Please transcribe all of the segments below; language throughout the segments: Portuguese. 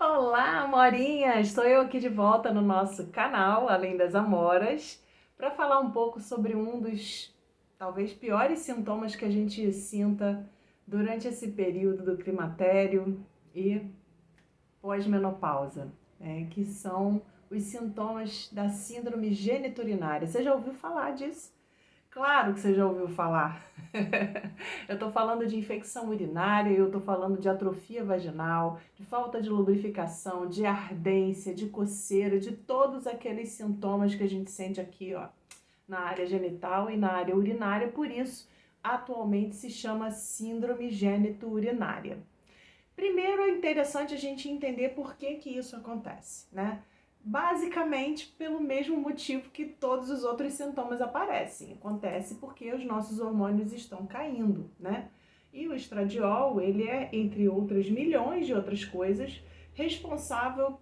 Olá, amorinhas! Estou eu aqui de volta no nosso canal, Além das Amoras, para falar um pouco sobre um dos talvez piores sintomas que a gente sinta durante esse período do climatério e pós-menopausa, que são os sintomas da síndrome geniturinária. Você já ouviu falar disso? Claro que você já ouviu falar. Eu estou falando de infecção urinária, eu estou falando de atrofia vaginal, de falta de lubrificação, de ardência, de coceira, de todos aqueles sintomas que a gente sente aqui, ó, na área genital e na área urinária. Por isso, atualmente se chama síndrome gênito-urinária. Primeiro é interessante a gente entender por que isso acontece, né? Basicamente pelo mesmo motivo que todos os outros sintomas aparecem. Acontece porque os nossos hormônios estão caindo, né? E o estradiol, ele é, entre outras milhões de outras coisas, responsável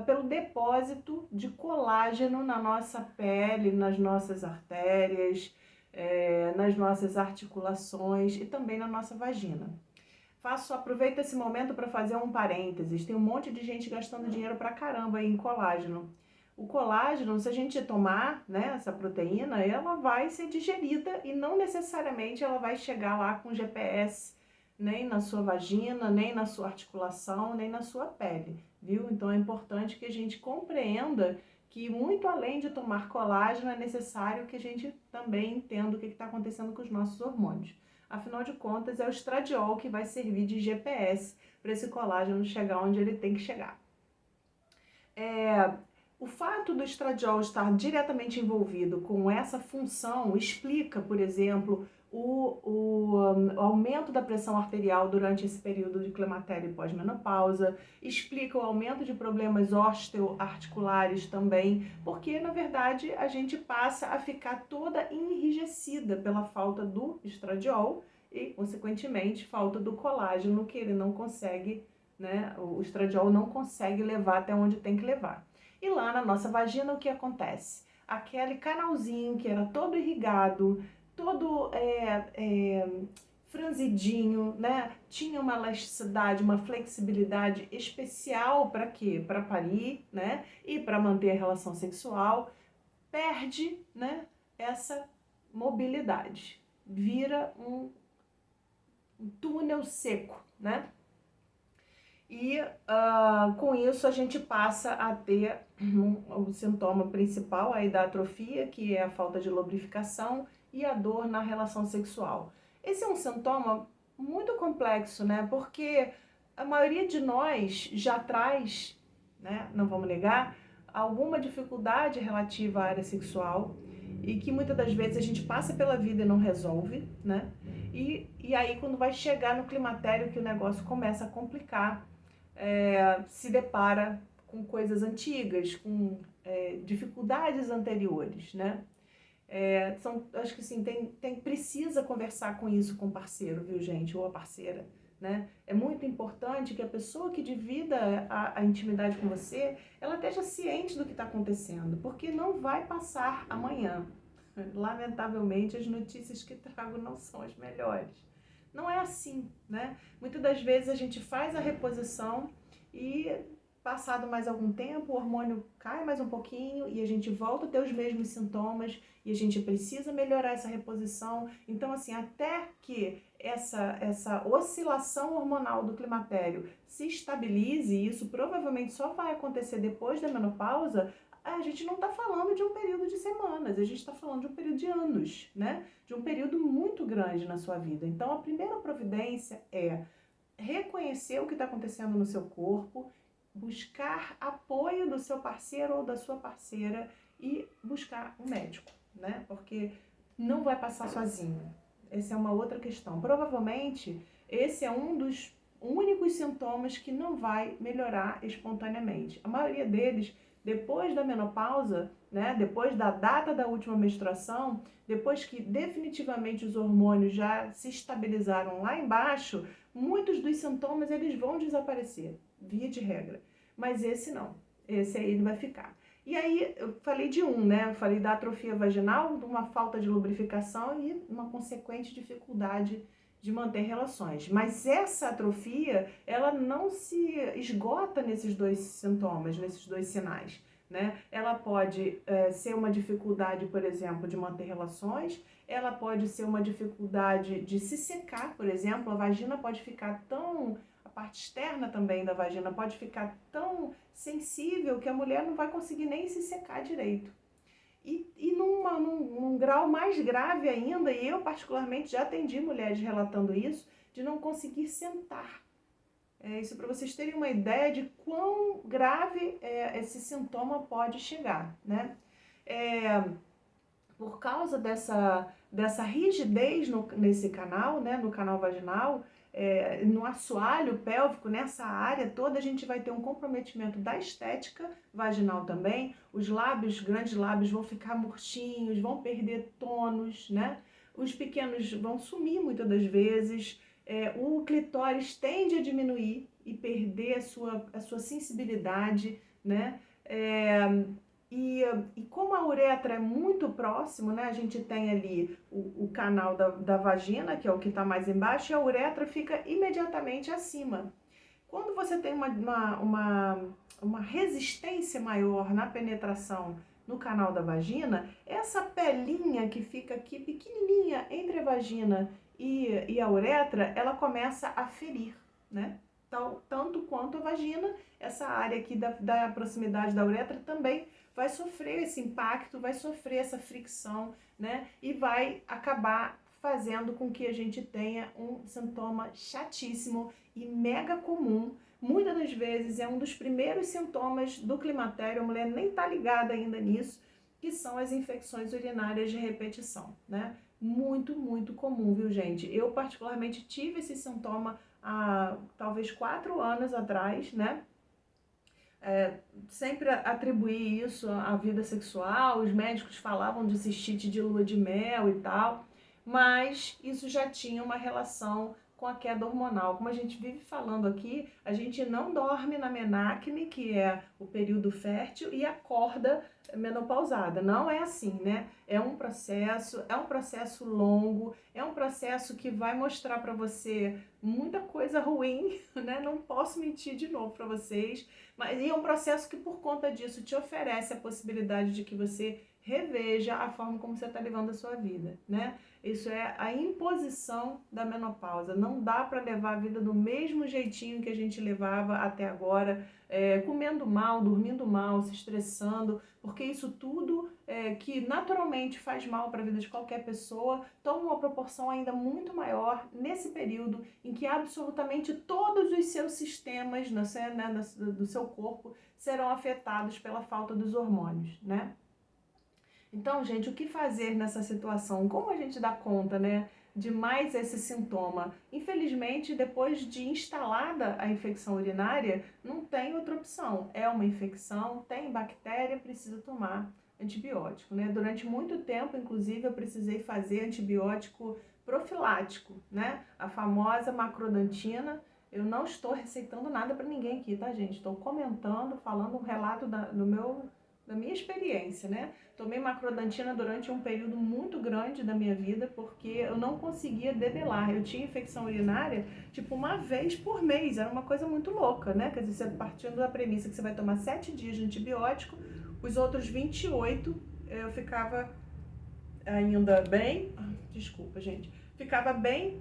pelo depósito de colágeno na nossa pele, nas nossas artérias, nas nossas articulações e também na nossa vagina. Aproveita esse momento para fazer um parênteses. Tem um monte de gente gastando dinheiro pra caramba aí em colágeno. O colágeno, se a gente tomar, né, essa proteína, ela vai ser digerida e não necessariamente ela vai chegar lá com GPS, nem na sua vagina, nem na sua articulação, nem na sua pele, viu? Então é importante que a gente compreenda que muito além de tomar colágeno, é necessário que a gente também entenda o que está acontecendo com os nossos hormônios. Afinal de contas, é o estradiol que vai servir de GPS para esse colágeno chegar onde ele tem que chegar. O fato do estradiol estar diretamente envolvido com essa função explica, por exemplo, o aumento da pressão arterial durante esse período de climatério e pós-menopausa, explica o aumento de problemas osteoarticulares também, porque na verdade a gente passa a ficar toda enrijecida pela falta do estradiol e, consequentemente, falta do colágeno que ele não consegue, né? O estradiol não consegue levar até onde tem que levar. E lá na nossa vagina o que acontece? Aquele canalzinho que era todo irrigado, todo franzidinho, né? Tinha uma elasticidade, uma flexibilidade especial para quê? Para parir, né? E para manter a relação sexual, perde, né? Essa mobilidade, vira um túnel seco, né? E com isso a gente passa a ter o sintoma principal aí da atrofia, que é a falta de lubrificação e a dor na relação sexual. Esse é um sintoma muito complexo, né? Porque a maioria de nós já traz, né, não vamos negar, alguma dificuldade relativa à área sexual e que muitas das vezes a gente passa pela vida e não resolve, né? E aí quando vai chegar no climatério que o negócio começa a complicar, se depara com coisas antigas, com dificuldades anteriores, né? Acho que assim, precisa conversar com isso com o parceiro, viu, gente? Ou a parceira, né? É muito importante que a pessoa que divida a intimidade com você, ela esteja ciente do que está acontecendo, porque não vai passar amanhã. Lamentavelmente, as notícias que trago não são as melhores. Não é assim, né? Muitas das vezes a gente faz a reposição e passado mais algum tempo o hormônio cai mais um pouquinho e a gente volta a ter os mesmos sintomas e a gente precisa melhorar essa reposição. Então, assim, até que essa oscilação hormonal do climatério se estabilize, e isso provavelmente só vai acontecer depois da menopausa, a gente não está falando de um período de semanas, a gente está falando de um período de anos, né? De um período muito grande na sua vida. Então, a primeira providência é reconhecer o que está acontecendo no seu corpo, buscar apoio do seu parceiro ou da sua parceira e buscar um médico, né? Porque não vai passar sozinho. Essa é uma outra questão. Provavelmente, esse é um dos únicos sintomas que não vai melhorar espontaneamente. A maioria deles, depois da menopausa, né, depois da data da última menstruação, depois que definitivamente os hormônios já se estabilizaram lá embaixo, muitos dos sintomas eles vão desaparecer, via de regra. Mas esse não, esse aí ele vai ficar. E aí eu falei de né? Eu falei da atrofia vaginal, de uma falta de lubrificação e uma consequente dificuldade de manter relações. Mas essa atrofia, ela não se esgota nesses dois sintomas, nesses dois sinais, né? Ela pode ser uma dificuldade, por exemplo, de manter relações, ela pode ser uma dificuldade de se secar, por exemplo, a vagina pode ficar tão, a parte externa também da vagina pode ficar tão sensível que a mulher não vai conseguir nem se secar direito. E num grau mais grave ainda, e eu particularmente já atendi mulheres relatando isso, de não conseguir sentar. Isso para vocês terem uma ideia de quão grave esse sintoma pode chegar, né? Por causa dessa rigidez nesse canal, né, no canal vaginal, no assoalho pélvico, nessa área toda, a gente vai ter um comprometimento da estética vaginal também. Os lábios, grandes lábios, vão ficar murchinhos, vão perder tônus, né? Os pequenos vão sumir muitas das vezes. O clitóris tende a diminuir e perder a sua sensibilidade, né? E como a uretra é muito próximo, né, a gente tem ali o canal da vagina, que é o que está mais embaixo, e a uretra fica imediatamente acima. Quando você tem uma resistência maior na penetração no canal da vagina, essa pelinha que fica aqui pequenininha entre a vagina e a uretra, ela começa a ferir, né? Tanto quanto a vagina, essa área aqui da proximidade da uretra também vai sofrer esse impacto, vai sofrer essa fricção, né? E vai acabar fazendo com que a gente tenha um sintoma chatíssimo e mega comum. Muitas das vezes é um dos primeiros sintomas do climatério, a mulher nem está ligada ainda nisso, que são as infecções urinárias de repetição, né? Muito, muito comum, viu, gente? Eu particularmente tive esse sintoma há talvez 4 anos atrás, né? Sempre atribuí isso à vida sexual, os médicos falavam de cistite de lua de mel e tal, mas isso já tinha uma relação com a queda hormonal. Como a gente vive falando aqui, a gente não dorme na menacne, que é o período fértil, e acorda menopausada. Não é assim, né? É um processo longo, é um processo que vai mostrar para você muita coisa ruim, né? Não posso mentir de novo para vocês, mas é um processo que por conta disso te oferece a possibilidade de que você reveja a forma como você está levando a sua vida, né? Isso é a imposição da menopausa. Não dá para levar a vida do mesmo jeitinho que a gente levava até agora, comendo mal, dormindo mal, se estressando, porque isso tudo que naturalmente faz mal para a vida de qualquer pessoa, toma uma proporção ainda muito maior nesse período em que absolutamente todos os seus sistemas do seu corpo serão afetados pela falta dos hormônios, né? Então, gente, o que fazer nessa situação? Como a gente dá conta, né, de mais esse sintoma? Infelizmente, depois de instalada a infecção urinária, não tem outra opção. É uma infecção, tem bactéria, precisa tomar antibiótico, né? Durante muito tempo, inclusive, eu precisei fazer antibiótico profilático, né? A famosa macrodantina. Eu não estou receitando nada para ninguém aqui, tá, gente? Estou comentando, falando um relato da minha experiência, né? Tomei macrodantina durante um período muito grande da minha vida porque eu não conseguia debelar. Eu tinha infecção urinária, tipo, uma vez por mês. Era uma coisa muito louca, né? Quer dizer, você partindo da premissa que você vai tomar 7 dias de antibiótico, os outros 28 eu ficava ainda bem... Desculpa, gente. Ficava bem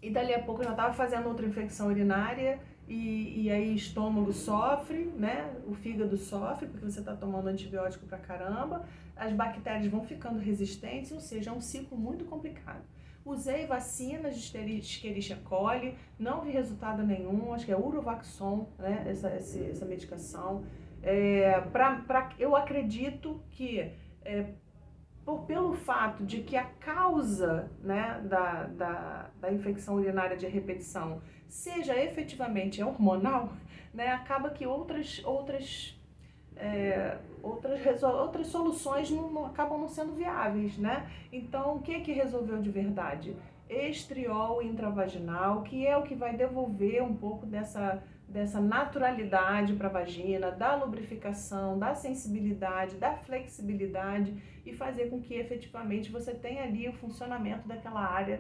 e dali a pouco eu já estava fazendo outra infecção urinária. E aí estômago sofre, né? O fígado sofre, porque você está tomando antibiótico pra caramba, as bactérias vão ficando resistentes, ou seja, é um ciclo muito complicado. Usei vacinas de Escherichia coli, não vi resultado nenhum, acho que é Urovaxon, né? Essa medicação. Eu acredito que pelo fato de que a causa, né, da infecção urinária de repetição seja efetivamente hormonal, né, acaba que outras soluções acabam não sendo viáveis, né? Então, o que resolveu de verdade? Estriol intravaginal, que é o que vai devolver um pouco dessa naturalidade para a vagina, da lubrificação, da sensibilidade, da flexibilidade e fazer com que efetivamente você tenha ali o funcionamento daquela área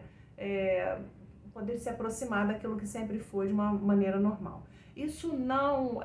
poder se aproximar daquilo que sempre foi de uma maneira normal. Isso não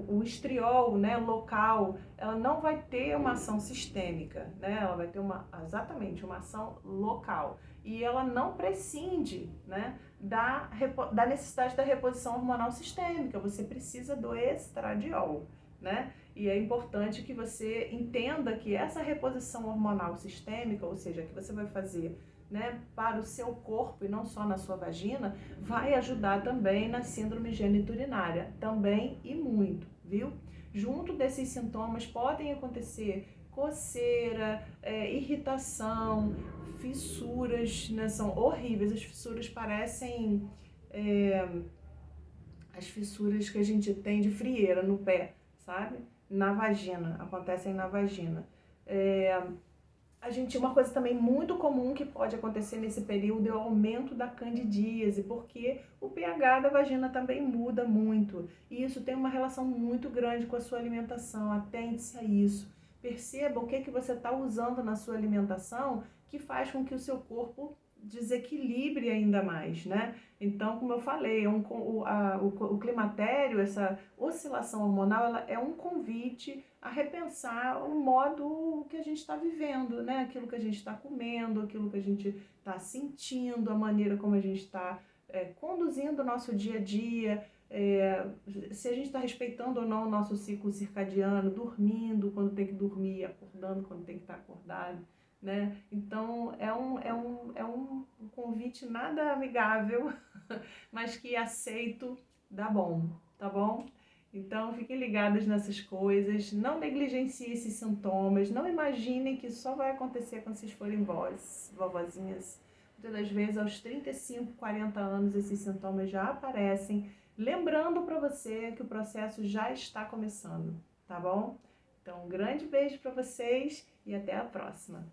o estriol, né, local, ela não vai ter uma ação sistêmica, né? Ela vai ter exatamente uma ação local. E ela não prescinde, né, da necessidade da reposição hormonal sistêmica. Você precisa do estradiol, né? E é importante que você entenda que essa reposição hormonal sistêmica, ou seja, que você vai fazer, né, para o seu corpo e não só na sua vagina, vai ajudar também na síndrome geniturinária, também e muito, viu? Junto desses sintomas podem acontecer coceira, irritação, fissuras, né, são horríveis, as fissuras parecem as fissuras que a gente tem de frieira no pé, sabe? Na vagina, acontecem na vagina. Uma coisa também muito comum que pode acontecer nesse período é o aumento da candidíase, porque o pH da vagina também muda muito. E isso tem uma relação muito grande com a sua alimentação, atente-se a isso. Perceba o que você está usando na sua alimentação que faz com que o seu corpo desequilibre ainda mais, né? Então, como eu falei, o climatério, essa oscilação hormonal, ela é um convite a repensar o modo que a gente está vivendo, né? Aquilo que a gente está comendo, aquilo que a gente está sentindo, a maneira como a gente está conduzindo o nosso dia a dia, se a gente está respeitando ou não o nosso ciclo circadiano, dormindo quando tem que dormir, acordando quando tem que estar acordado, né? Então, é um convite nada amigável, mas que aceito, dá bom, tá bom? Então, fiquem ligados nessas coisas, não negligenciem esses sintomas, não imaginem que só vai acontecer quando vocês forem vovozinhas. Muitas das vezes, aos 35, 40 anos, esses sintomas já aparecem, lembrando para você que o processo já está começando, tá bom? Então, um grande beijo para vocês e até a próxima!